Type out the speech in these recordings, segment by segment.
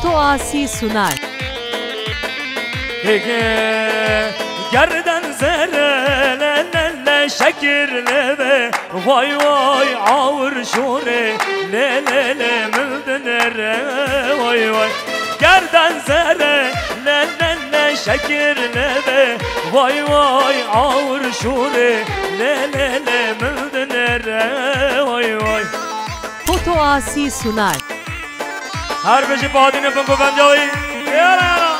Foto Asi sunar. Gerden zerre le şekir leve vay vay ağır şure le müldünere vay vay gerden zerre le şekir leve vay vay ağır şure le müldünere vay vay Foto Asi sunar. Her beşi badine punko benjavi yara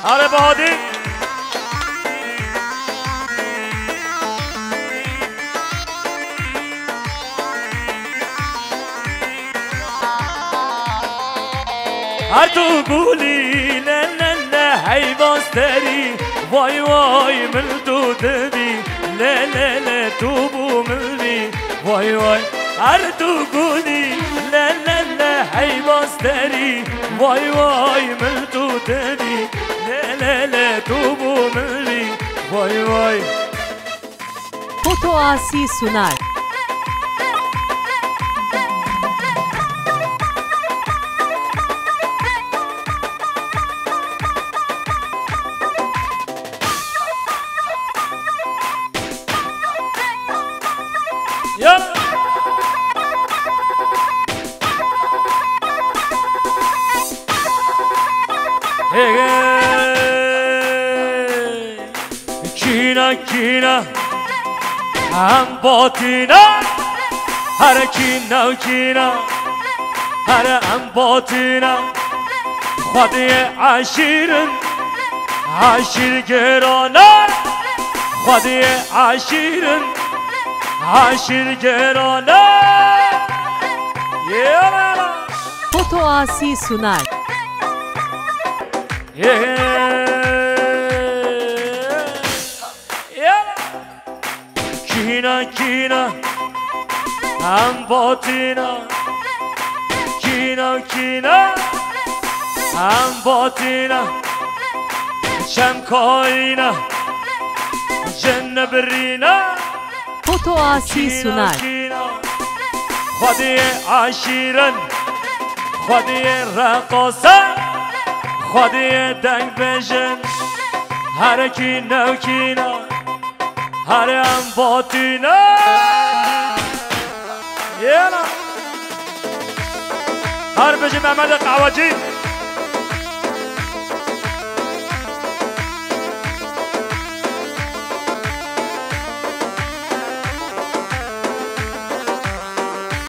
Hare badi هر تو گولی نه حیواز تری وای وای من تو دبی نه تو بو ملبی وای وای هر تو گولی نه حیواز تری وای وای من تو دبی نه تو بو ملبی وای وای Foto Asi sunar. Kina هم باطینا هر کینا و کینا هر هم باطینا خودی عشیرن عشیر گرانا خودی عشیرن عشیر گرانا Foto Asi sunar. Kina هم باطینا کینا هم باطینا شم کاینا جن برینا Foto Asi sunar. خودی عشیرن خودی رقاصه خودی دنگ بجن هر کینا و کینا هر هم باطینا هر بجی محمد قواجی